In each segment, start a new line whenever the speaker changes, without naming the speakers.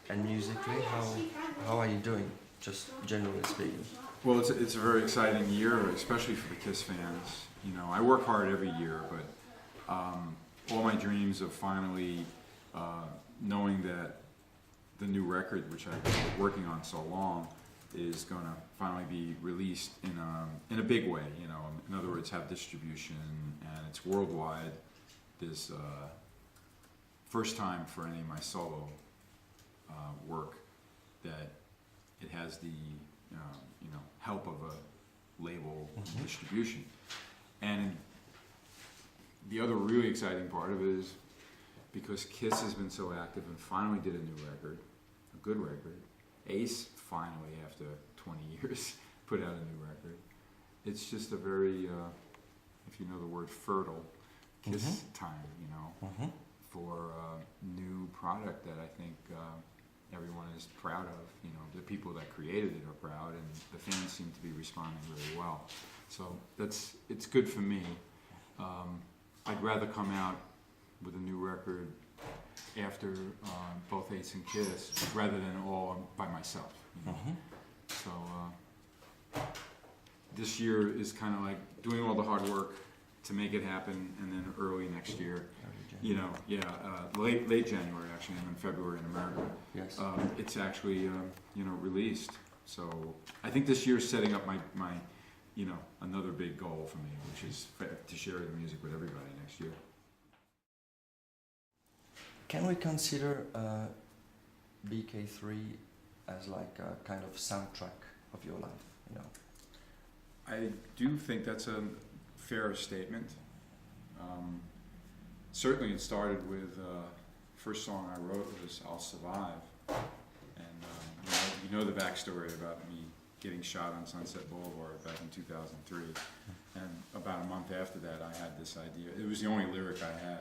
And musically, how are you doing, just generally speaking?
Well, it's a very exciting year, especially for the Kiss fans. You know, I work hard every year, but all my dreams of finally knowing that the new record, which I've been working on so long, is going to finally be released in a big way. You know, in other words, have distribution, and it's worldwide. This first time for any of my solo work that it has the help of a label distribution. And the other really exciting part of it is because Kiss has been so active and finally did a new record, a good record. Ace finally, after 20 years, put out a new record. It's just a very, if you know the word, fertile Kiss time, you know, for a new product that I think everyone is proud of. You know, the people that created it are proud, and the fans seem to be responding really well. So it's good for me. I'd rather come out with a new record after both Ace and Kiss rather than all by myself. You know? So this year is kind of like doing all the hard work to make it happen, and then early next year, late January actually, and then February in America.
Yes.
It's actually released. So I think this year is setting up my another big goal for me, which is to share the music with everybody next year.
Can we consider BK3 as like a kind of soundtrack of your life? You know.
I do think that's a fair statement. Certainly it started with first song I wrote was I'll Survive, and you know the backstory about me getting shot on Sunset Boulevard back in 2003, and about a month after that I had this idea. It was the only lyric I had,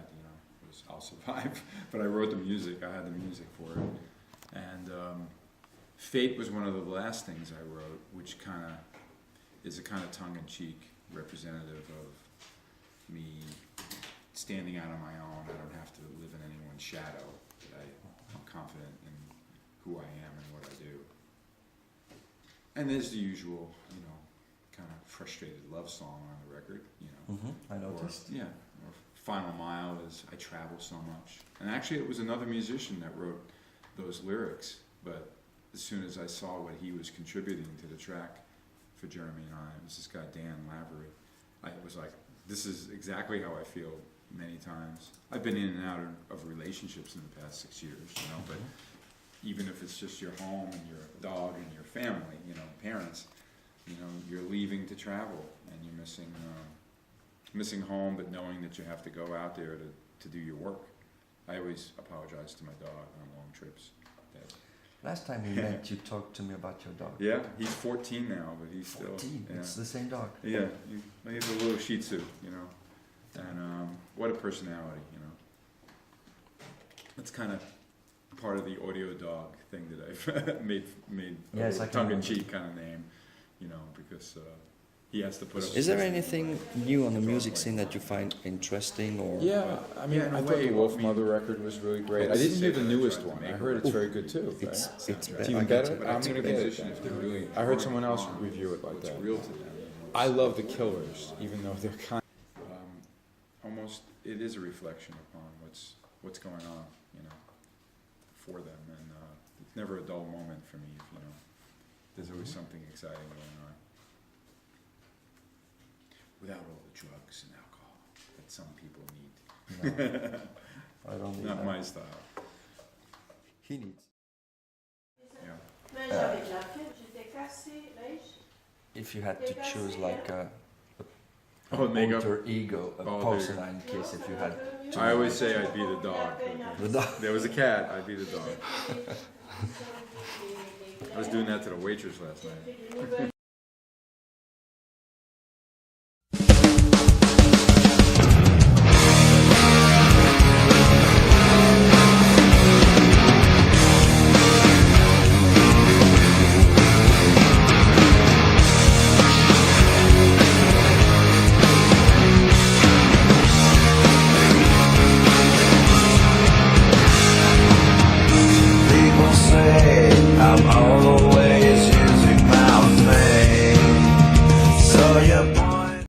was I'll survive, but I wrote the music, I had the music for it, and Fate was one of the last things I wrote, which is a kind of tongue-in-cheek representative of me standing out on my own. I don't have to live in anyone's shadow. I'm confident in who I am and what I do. And there's the usual, kind of frustrated love song on the record,
I noticed.
Or Final Mile is I travel so much. And actually it was another musician that wrote those lyrics, but as soon as I saw what he was contributing to the track for Jeremy and I, it was this guy Dan Lavery. I was like, this is exactly how I feel many times. I've been in and out of relationships in the past 6 years, but even if it's just your home and your dog and your family, parents, you're leaving to travel and you're missing home, but knowing that you have to go out there to do your work. I always apologize to my dog on long trips.
Last time we met, you talked to me about your dog.
Yeah, he's 14 now, but he's
14?
Still... Yeah.
It's the same dog.
Yeah, he's a little Shih Tzu, and what a personality, That's kind of part of the audio dog thing that I've made
yes,
a tongue-in-cheek kind of name, because he has to put up...
Is there anything new on the music scene that you find interesting? Or
yeah, I mean, I thought the Wolf Mother record was really great. I didn't hear the newest one. I heard it's very good too. Right?
It's
even better. I'm gonna get it. I heard someone else review it like that.
Real to them.
I love the Killers, even though they're kind.
Almost, it is a reflection upon what's going on, for them, and it's never a dull moment for me. There's always something exciting going on. Without all the drugs and alcohol that some people need.
No, I don't need
Not
that.
my style.
He needs.
Yeah.
If you had to choose like a
Makeup.
alter ego, a porcelain Kiss, if you had to.
I always say I'd be the dog.
The dog.
If there was a cat, I'd be the dog. I was doing that to the waitress last night.